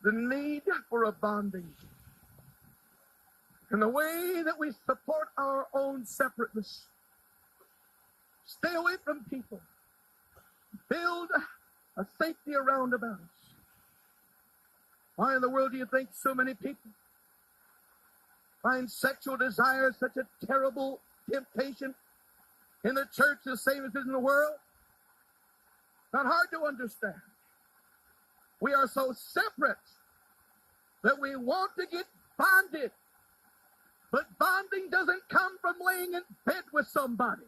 the need for a bonding and the way that we support our own separateness. Stay away from people. Build a safety around about us. Why in the world do you think so many people find sexual desire such a terrible temptation in the church the same as it is in the world? Not hard to understand. We are so separate that we want to get bonded. But bonding doesn't come from laying in bed with somebody.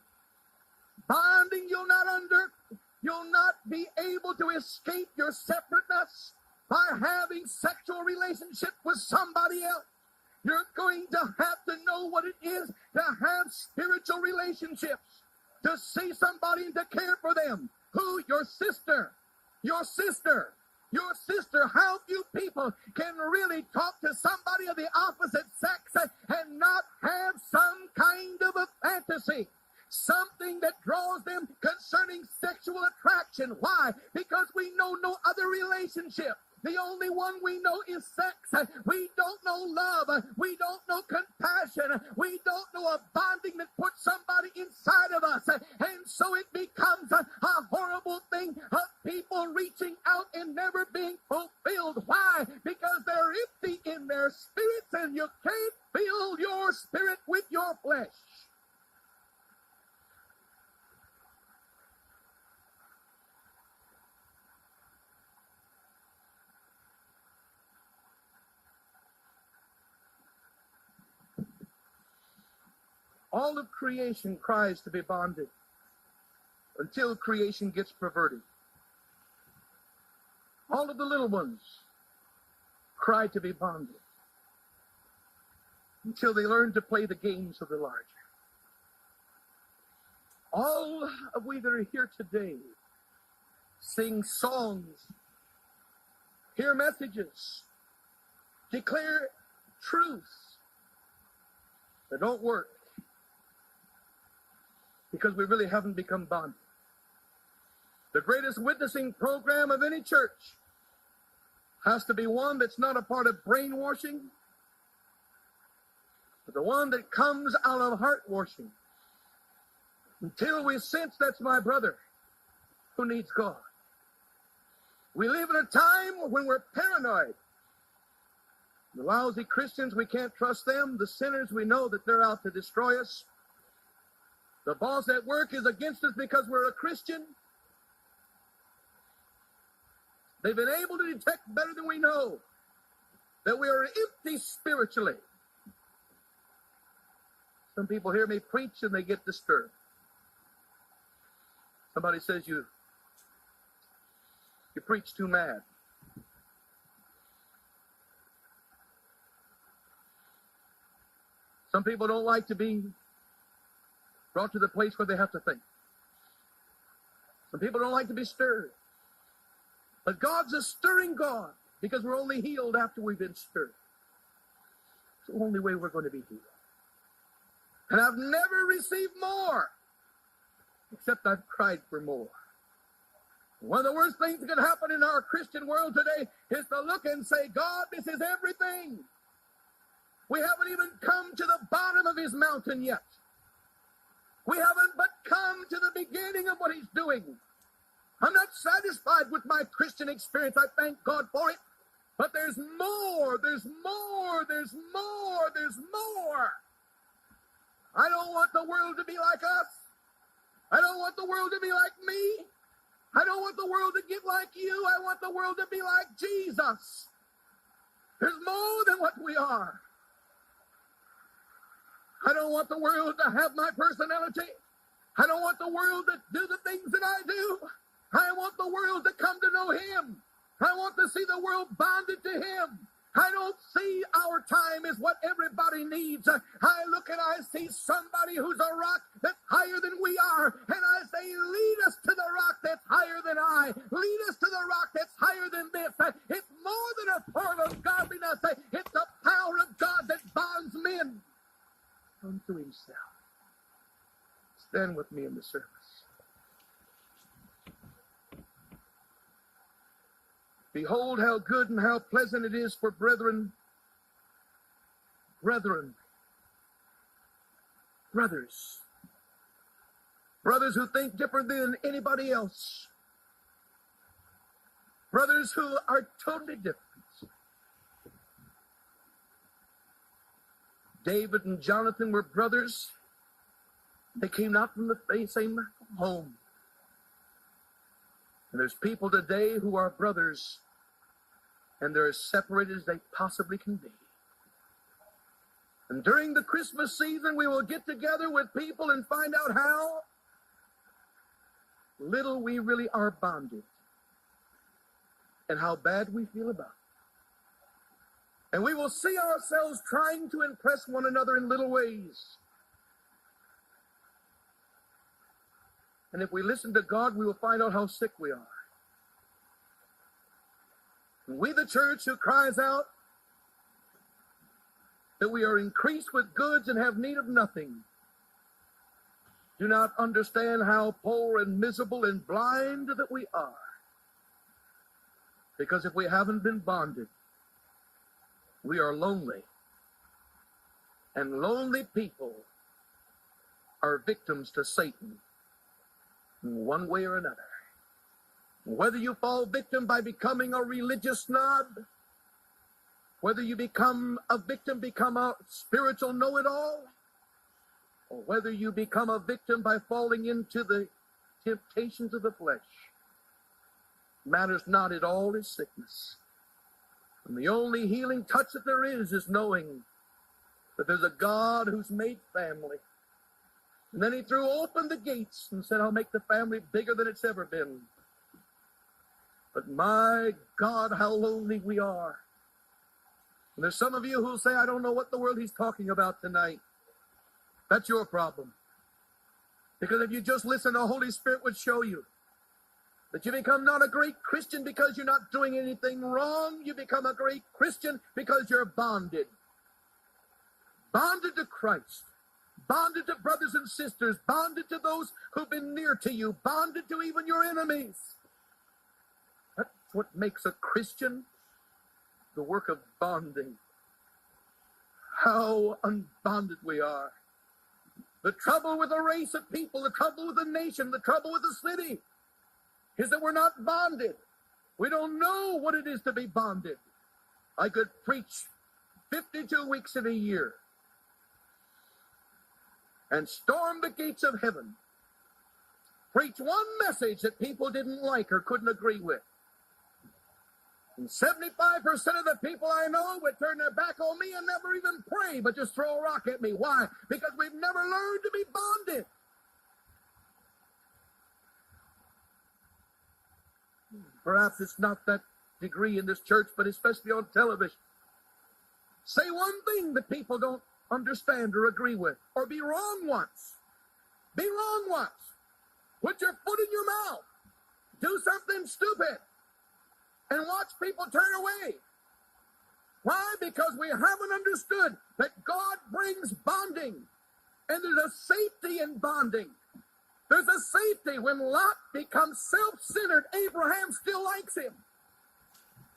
Bonding, you'll not be able to escape your separateness by having sexual relationship with somebody else. You're going to have to know what it is to have spiritual relationships, to see somebody and to care for them. Who? Your sister. Your sister. Your sister. How few people can really talk to somebody of the opposite sex and not have some kind of a fantasy, something that draws them concerning sexual attraction. Why? Because we know no other relationship. The only one we know is sex. We don't know love. We don't know compassion. We don't know a bonding that puts somebody inside of us. And so it becomes a horrible thing of people reaching out and never being fulfilled. Why? Because they're empty in their spirits, and you can't fill your spirit with your flesh. All of creation cries to be bonded until creation gets perverted. All of the little ones cry to be bonded until they learn to play the games of the larger. All of we that are here today sing songs, hear messages, declare truths that don't work, because we really haven't become bonded. The greatest witnessing program of any church has to be one that's not a part of brainwashing, but the one that comes out of heart washing. Until we sense that's my brother who needs God. We live in a time when we're paranoid. The lousy Christians, we can't trust them. The sinners, we know that they're out to destroy us. The boss at work is against us because we're a Christian. They've been able to detect better than we know that we are empty spiritually. Some people hear me preach and they get disturbed. Somebody says you preach too mad. Some people don't like to be brought to the place where they have to think. Some people don't like to be stirred. But God's a stirring God, because we're only healed after we've been stirred. It's the only way we're going to be healed. And I've never received more, except I've cried for more. One of the worst things that can happen in our Christian world today is to look and say, God, this is everything. We haven't even come to the bottom of his mountain yet. We haven't but come to the beginning of what he's doing. I'm not satisfied with my Christian experience. I thank God for it. But there's more, there's more, there's more, there's more. I don't want the world to be like us. I don't want the world to be like me. I don't want the world to get like you. I want the world to be like Jesus. There's more than what we are. I don't want the world to have my personality. I don't want the world to do the things that I do. I want the world to come to know him. I want to see the world bonded to him. I don't see our time as what everybody needs. I look and I see somebody who's a rock that's higher than we are. And I say, lead us to the rock that's higher than I. Lead us to the rock that's higher than this. It's more than a form of godliness. It's the power of God that bonds men unto himself. Stand with me in the service. Behold how good and how pleasant it is for brethren, brothers who think different than anybody else, brothers who are totally different. David and Jonathan were brothers. They came not from the same home. And there's people today who are brothers, and they're as separated as they possibly can be. And during the Christmas season, we will get together with people and find out how little we really are bonded and how bad we feel about it. And we will see ourselves trying to impress one another in little ways. And if we listen to God, we will find out how sick we are. And we, the church who cries out that we are increased with goods and have need of nothing, do not understand how poor and miserable and blind that we are. Because if we haven't been bonded, we are lonely. And lonely people are victims to Satan in one way or another. Whether you fall victim by becoming a religious snob, whether you become a victim, become a spiritual know-it-all, or whether you become a victim by falling into the temptations of the flesh, matters not at all is sickness. And the only healing touch that there is knowing that there's a God who's made family. And then he threw open the gates and said, I'll make the family bigger than it's ever been. But my God, how lonely we are. And there's some of you who'll say, I don't know what the world he's talking about tonight. That's your problem. Because if you just listen, the Holy Spirit would show you that you become not a great Christian because you're not doing anything wrong. You become a great Christian because you're bonded. Bonded to Christ. Bonded to brothers and sisters. Bonded to those who've been near to you. Bonded to even your enemies. That's what makes a Christian. The work of bonding. How unbonded we are. The trouble with a race of people, the trouble with a nation, the trouble with a city is that we're not bonded. We don't know what it is to be bonded. I could preach 52 weeks in a year and storm the gates of heaven, preach one message that people didn't like or couldn't agree with. And 75% of the people I know would turn their back on me and never even pray, but just throw a rock at me. Why? Because we've never learned to be bonded. Perhaps it's not that degree in this church, but especially on television. Say one thing that people don't understand or agree with, or be wrong once. Be wrong once. Put your foot in your mouth. Do something stupid. And watch people turn away. Why? Because we haven't understood that God brings bonding. And there's a safety in bonding. There's a safety when Lot becomes self-centered. Abraham still likes him.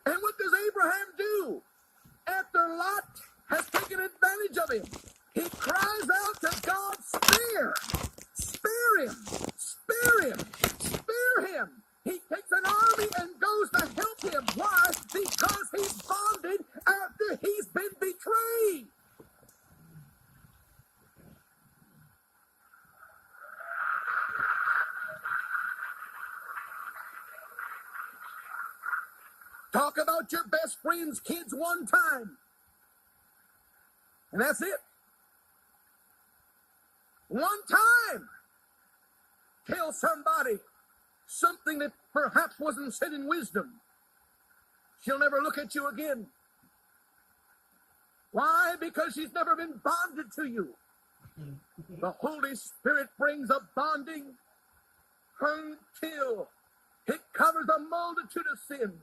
And what does Abraham do? After Lot has taken advantage of him, he cries out to God, spare him, spare him, spare him. He takes an army and goes to help him. Why? Because he's bonded after he's been betrayed. Talk about your best friend's kids one time. And that's it. One time. Tell somebody something that perhaps wasn't said in wisdom. She'll never look at you again. Why? Because she's never been bonded to you. The Holy Spirit brings a bonding until it covers a multitude of sins.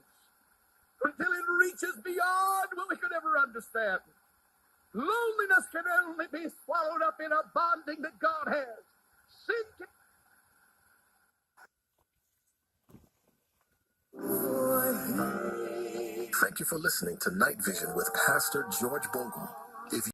Until it reaches beyond what we could ever understand. Loneliness can only be swallowed up in a bonding that God has. Sin can... Oh, Thank you for listening to Night Vision with Pastor George Bogle. If